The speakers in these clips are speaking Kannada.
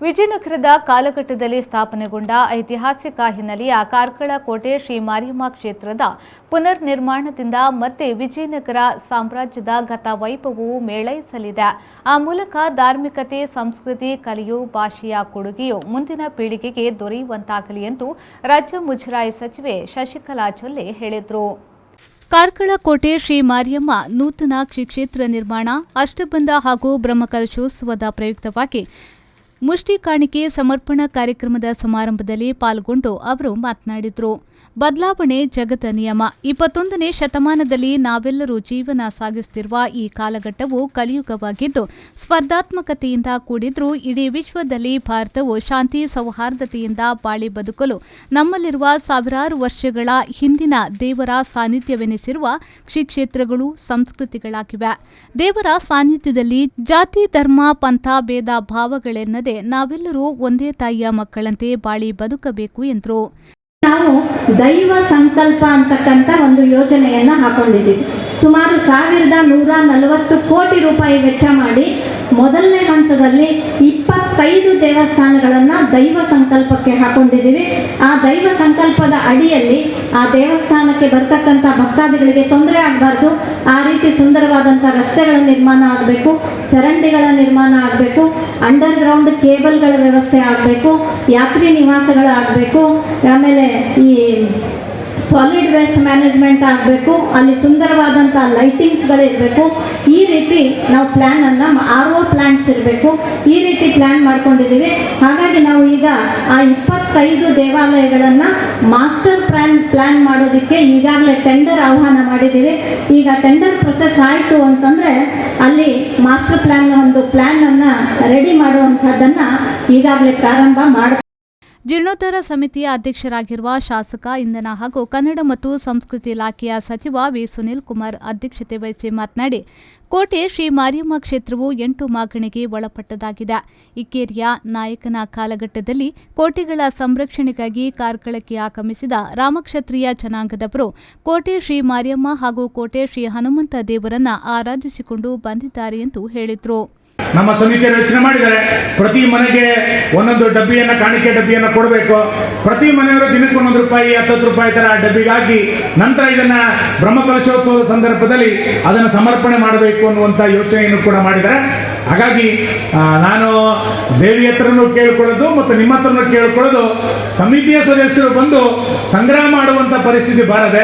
ವಿಜಯನಗರದ ಕಾಲಘಟ್ಟದಲ್ಲಿ ಸ್ಥಾಪನೆಗೊಂಡ ಐತಿಹಾಸಿಕ ಹಿನ್ನೆಲೆಯ ಕಾರ್ಕಳ ಕೋಟೆ ಶ್ರೀ ಮಾರಿಯಮ್ಮ ಕ್ಷೇತ್ರದ ಪುನರ್ ನಿರ್ಮಾಣದಿಂದ ಮತ್ತೆ ವಿಜಯನಗರ ಸಾಮ್ರಾಜ್ಯದ ಗತವೈಭವವು ಮೇಳೈಸಲಿದೆ. ಆ ಮೂಲಕ ಧಾರ್ಮಿಕತೆ, ಸಂಸ್ಕೃತಿ, ಕಲೆಯು, ಭಾಷೆಯ ಕೊಡುಗೆಯು ಮುಂದಿನ ಪೀಳಿಗೆಗೆ ದೊರೆಯುವಂತಾಗಲಿ ಎಂದು ರಾಜ್ಯ ಮುಜರಾಯಿ ಸಚಿವೆ ಶಶಿಕಲಾ ಜೊಲ್ಲೆ ಹೇಳಿದರು. ಕಾರ್ಕಳ ಕೋಟೆ ಶ್ರೀ ಮಾರಿಯಮ್ಮ ನೂತನ ಕ್ಷೇತ್ರ ನಿರ್ಮಾಣ, ಅಷ್ಟಬಂಧ ಹಾಗೂ ಬ್ರಹ್ಮಕಲಶೋತ್ಸವದ ಪ್ರಯುಕ್ತವಾಗಿ ಮುಷ್ಟಿ ಕಾಣಿಕೆ ಸಮರ್ಪಣಾ ಕಾರ್ಯಕ್ರಮದ ಸಮಾರಂಭದಲ್ಲಿ ಪಾಲ್ಗೊಂಡು ಅವರು ಮಾತನಾಡಿದರು. ಬದಲಾವಣೆ ಜಗದ ನಿಯಮ. 21ನೇ ಶತಮಾನದಲ್ಲಿ ನಾವೆಲ್ಲರೂ ಜೀವನ ಸಾಗಿಸುತ್ತಿರುವ ಈ ಕಾಲಘಟ್ಟವು ಕಲಿಯುಗವಾಗಿದ್ದು ಸ್ಪರ್ಧಾತ್ಮಕತೆಯಿಂದ ಕೂಡಿದ್ರೂ ಇಡೀ ವಿಶ್ವದಲ್ಲಿ ಭಾರತವು ಶಾಂತಿ ಸೌಹಾರ್ದತೆಯಿಂದ ಬಾಳಿ ಬದುಕಲು ನಮ್ಮಲ್ಲಿರುವ ಸಾವಿರಾರು ವರ್ಷಗಳ ಹಿಂದಿನ ದೇವರ ಸಾನ್ನಿಧ್ಯವೆನಿಸಿರುವ ಕ್ಷೇತ್ರಗಳು ಸಂಸ್ಕೃತಿಗಳಾಗಿವೆ. ದೇವರ ಸಾನ್ನಿಧ್ಯದಲ್ಲಿ ಜಾತಿ, ಧರ್ಮ, ಪಂಥ, ಭೇದ ಭಾವಗಳೆನ್ನದೆ ನಾವೆಲ್ಲರೂ ಒಂದೇ ತಾಯಿಯ ಮಕ್ಕಳಂತೆ ಬಾಳಿ ಬದುಕಬೇಕು ಎಂದರು. ನಾವು ದೈವ ಸಂಕಲ್ಪ ಅಂತಕ್ಕಂಥ ಒಂದು ಯೋಜನೆಯನ್ನ ಹಾಕೊಂಡಿದ್ದೀವಿ. ಸುಮಾರು 1140 ಕೋಟಿ ರೂಪಾಯಿ ವೆಚ್ಚ ಮಾಡಿ ಮೊದಲನೇ ಹಂತದಲ್ಲಿ 25 ದೇವಸ್ಥಾನಗಳನ್ನ ದೈವ ಸಂಕಲ್ಪಕ್ಕೆ ಹಾಕೊಂಡಿದ್ದೀವಿ. ಆ ದೈವ ಸಂಕಲ್ಪದ ಅಡಿಯಲ್ಲಿ ಆ ದೇವಸ್ಥಾನಕ್ಕೆ ಬರ್ತಕ್ಕಂಥ ಭಕ್ತಾದಿಗಳಿಗೆ ತೊಂದರೆ ಆಗಬಾರ್ದು, ಆ ರೀತಿ ಸುಂದರವಾದಂಥ ರಸ್ತೆಗಳ ನಿರ್ಮಾಣ ಆಗಬೇಕು, ಚರಂಡಿಗಳ ನಿರ್ಮಾಣ ಆಗಬೇಕು, ಅಂಡರ್ ಗ್ರೌಂಡ್ ಕೇಬಲ್ಗಳ ವ್ಯವಸ್ಥೆ ಆಗಬೇಕು, ಯಾತ್ರಿ ನಿವಾಸಗಳಾಗಬೇಕು, ಆಮೇಲೆ ಈ ಸಾಲಿಡ್ ವೇಸ್ಟ್ ಮ್ಯಾನೇಜ್ಮೆಂಟ್ ಆಗಬೇಕು, ಅಲ್ಲಿ ಸುಂದರವಾದಂಥ ಲೈಟಿಂಗ್ಸ್ಗಳಿರಬೇಕು. ಈ ರೀತಿ ನಾವು ಪ್ಲ್ಯಾನ್ ಅನ್ನ RO ಪ್ಲಾಂಟ್ಸ್ ಇರಬೇಕು, ಈ ರೀತಿ ಪ್ಲ್ಯಾನ್ ಮಾಡ್ಕೊಂಡಿದ್ದೀವಿ. ಹಾಗಾಗಿ ನಾವು ಈಗ ಆ 25 ದೇವಾಲಯಗಳನ್ನು ಮಾಸ್ಟರ್ ಪ್ಲಾನ್ ಮಾಡೋದಕ್ಕೆ ಈಗಾಗಲೇ ಟೆಂಡರ್ ಆಹ್ವಾನ ಮಾಡಿದ್ದೀವಿ. ಈಗ ಟೆಂಡರ್ ಪ್ರೊಸೆಸ್ ಆಯಿತು ಅಂತಂದರೆ ಅಲ್ಲಿ ಮಾಸ್ಟರ್ ಒಂದು ಪ್ಲ್ಯಾನ್ ಅನ್ನು ರೆಡಿ ಮಾಡುವಂಥದ್ದನ್ನು ಈಗಾಗಲೇ ಪ್ರಾರಂಭ ಮಾಡಿ. ಜೀರ್ಣೋದ್ಧಾರ ಸಮಿತಿಯ ಅಧ್ಯಕ್ಷರಾಗಿರುವ ಶಾಸಕ, ಇಂಧನ ಹಾಗೂ ಕನ್ನಡ ಮತ್ತು ಸಂಸ್ಕೃತಿ ಇಲಾಖೆಯ ಸಚಿವ ವಿ. ಸುನೀಲ್ ಕುಮಾರ್ ಅಧ್ಯಕ್ಷತೆ ವಹಿಸಿ ಮಾತನಾಡಿ, ಕೋಟೆ ಶ್ರೀ ಮಾರಿಯಮ್ಮ ಕ್ಷೇತ್ರವು 8 ಮಾಗಣಿಗೆ ಒಳಪಟ್ಟದಾಗಿದೆ. ಇಕ್ಕೇರಿಯ ನಾಯಕನ ಕಾಲಘಟ್ಟದಲ್ಲಿ ಕೋಟೆಗಳ ಸಂರಕ್ಷಣೆಗಾಗಿ ಕಾರ್ಕಳಕ್ಕೆ ಆಗಮಿಸಿದ ರಾಮಕ್ಷತ್ರಿಯ ಜನಾಂಗದವರು ಕೋಟೆ ಶ್ರೀ ಮಾರಿಯಮ್ಮ ಹಾಗೂ ಕೋಟೆ ಶ್ರೀ ಹನುಮಂತ ದೇವರನ್ನ ಆರಾಧಿಸಿಕೊಂಡು ಬಂದಿದ್ದಾರೆ ಎಂದು ಹೇಳಿದರು. ನಮ್ಮ ಸಮಿತಿಯನ್ನು ರಚನೆ ಮಾಡಿದ್ದಾರೆ. ಪ್ರತಿ ಮನೆಗೆ ಒಂದೊಂದು ಡಬ್ಬಿಯನ್ನ, ಕಾಣಿಕೆ ಡಬ್ಬಿಯನ್ನ ಕೊಡಬೇಕು. ಪ್ರತಿ ಮನೆಯವರು ದಿನಕ್ಕೆ ₹1 ₹10 ತರ ಡಬ್ಬಿಗಾಗಿ ನಂತರ ಇದನ್ನ ಬ್ರಹ್ಮಕಲಶೋತ್ಸವದ ಸಂದರ್ಭದಲ್ಲಿ ಅದನ್ನು ಸಮರ್ಪಣೆ ಮಾಡಬೇಕು ಅನ್ನುವಂತ ಯೋಚನೆಯನ್ನು ಕೂಡ ಮಾಡಿದ್ದಾರೆ. ಹಾಗಾಗಿ ನಾನು ದೇವಿ ಹತ್ರನೂ ಕೇಳ್ಕೊಳ್ಳೋದು ಮತ್ತು ನಿಮ್ಮ ಹತ್ರನೂ ಕೇಳ್ಕೊಳ್ಳೋದು, ಸಮಿತಿಯ ಸದಸ್ಯರು ಬಂದು ಸಂಗ್ರಹ ಮಾಡುವಂತ ಪರಿಸ್ಥಿತಿ ಬಾರದೆ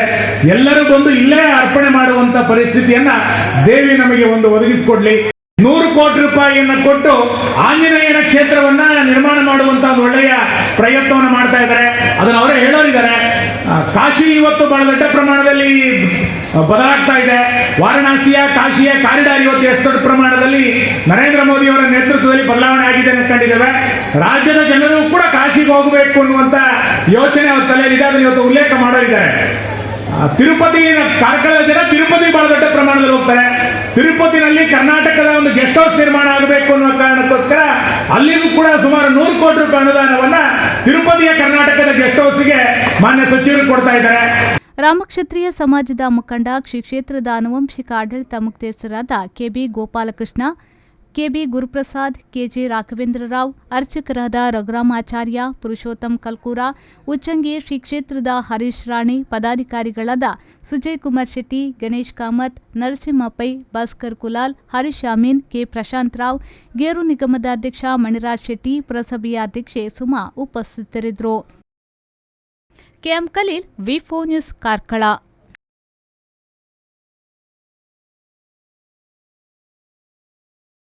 ಎಲ್ಲರೂ ಬಂದು ಇಲ್ಲೇ ಅರ್ಪಣೆ ಮಾಡುವಂತ ಪರಿಸ್ಥಿತಿಯನ್ನ ದೇವಿ ನಮಗೆ ಒಂದು ಒದಗಿಸಿಕೊಡ್ಲಿ. 100 ಕೋಟಿ ರೂಪಾಯಿಯನ್ನು ಕೊಟ್ಟು ಆಂಜನೇಯನ ಕ್ಷೇತ್ರವನ್ನ ನಿರ್ಮಾಣ ಮಾಡುವಂತ ಒಂದು ಒಳ್ಳೆಯ ಪ್ರಯತ್ನವನ್ನು ಮಾಡ್ತಾ ಇದ್ದಾರೆ. ಅದನ್ನು ಅವರೇ ಹೇಳೋರಿದ್ದಾರೆ. ಕಾಶಿ ಇವತ್ತು ಬಹಳ ದೊಡ್ಡ ಪ್ರಮಾಣದಲ್ಲಿ ಬದಲಾಗ್ತಾ ಇದೆ. ವಾರಣಾಸಿಯ ಕಾಶಿಯ ಕಾರಿಡಾರ್ ಇವತ್ತು ಎಷ್ಟು ದೊಡ್ಡ ಪ್ರಮಾಣದಲ್ಲಿ ನರೇಂದ್ರ ಮೋದಿ ಅವರ ನೇತೃತ್ವದಲ್ಲಿ ಬದಲಾವಣೆ ಆಗಿದೆ ಕಂಡಿದ್ದೇವೆ. ರಾಜ್ಯದ ಜನರು ಕೂಡ ಕಾಶಿಗೆ ಹೋಗಬೇಕು ಅನ್ನುವಂತ ಯೋಚನೆ ಅವ್ರ ತಲೆಯಲ್ಲಿದೆ. ಅದನ್ನು ಇವತ್ತು ಉಲ್ಲೇಖ ಮಾಡೋರಿದ್ದಾರೆ. ತಿರುಪತಿ, ಕಾರ್ಕಳದ ಜನ ತಿರುಪತಿ ಬಹಳ ದೊಡ್ಡ ಪ್ರಮಾಣದಲ್ಲಿ ಹೋಗ್ತಾರೆ. ತಿರುಪತಿನಲ್ಲಿ ಕರ್ನಾಟಕದ ಒಂದು ಗೆಸ್ಟ್ ಹೌಸ್ ನಿರ್ಮಾಣ ಆಗಬೇಕು ಅನ್ನುವ ಕಾರಣಕ್ಕೋಸ್ಕರ ಅಲ್ಲಿಗೂ ಕೂಡ ಸುಮಾರು 100 ಕೋಟಿ ರೂಪಾಯಿ ಅನುದಾನವನ್ನ ತಿರುಪತಿಯ ಕರ್ನಾಟಕದ ಗೆಸ್ಟ್ ಹೌಸ್ಗೆ ಮಾನ್ಯ ಸಚಿವರು ಕೊಡ್ತಾ ಇದ್ದಾರೆ. ರಾಮಕ್ಷತ್ರಿಯ ಸಮಾಜದ ಮುಖಂಡ, ಕ್ಷೇತ್ರದ ಆನುವಂಶಿಕ ಆಡಳಿತ ಮುಖ್ಯಸ್ಥರಾದ KB Gopalakrishna, KB Guruprasad, KJ Raghavendra Rao, ಅರ್ಚಕರಾದ Raghuramacharya, Purushottam Kalkura, Uchangi Shri ಕ್ಷೇತ್ರದ ಹರೀಶ್ ರಾಣಿ, ಪದಾಧಿಕಾರಿಗಳಾದ ಸುಜಯ್ ಕುಮಾರ್ ಶೆಟ್ಟಿ, ಗಣೇಶ್ ಕಾಮತ್, ನರಸಿಂಹ ಪೈ, ಭಾಸ್ಕರ್ ಕುಲಾಲ್, ಹರೀಶ್ ಅಮೀನ್, K ಪ್ರಶಾಂತ್ ರಾವ್, ಗೇರು ನಿಗಮದ ಅಧ್ಯಕ್ಷ ಮಣಿರಾಜ್ ಶೆಟ್ಟಿ, ಪುರಸಭೆಯ ಅಧ್ಯಕ್ಷೆ ಸುಮಾ ಉಪಸ್ಥಿತರಿದ್ದರು. KM Khalil, V4 news, Karkala.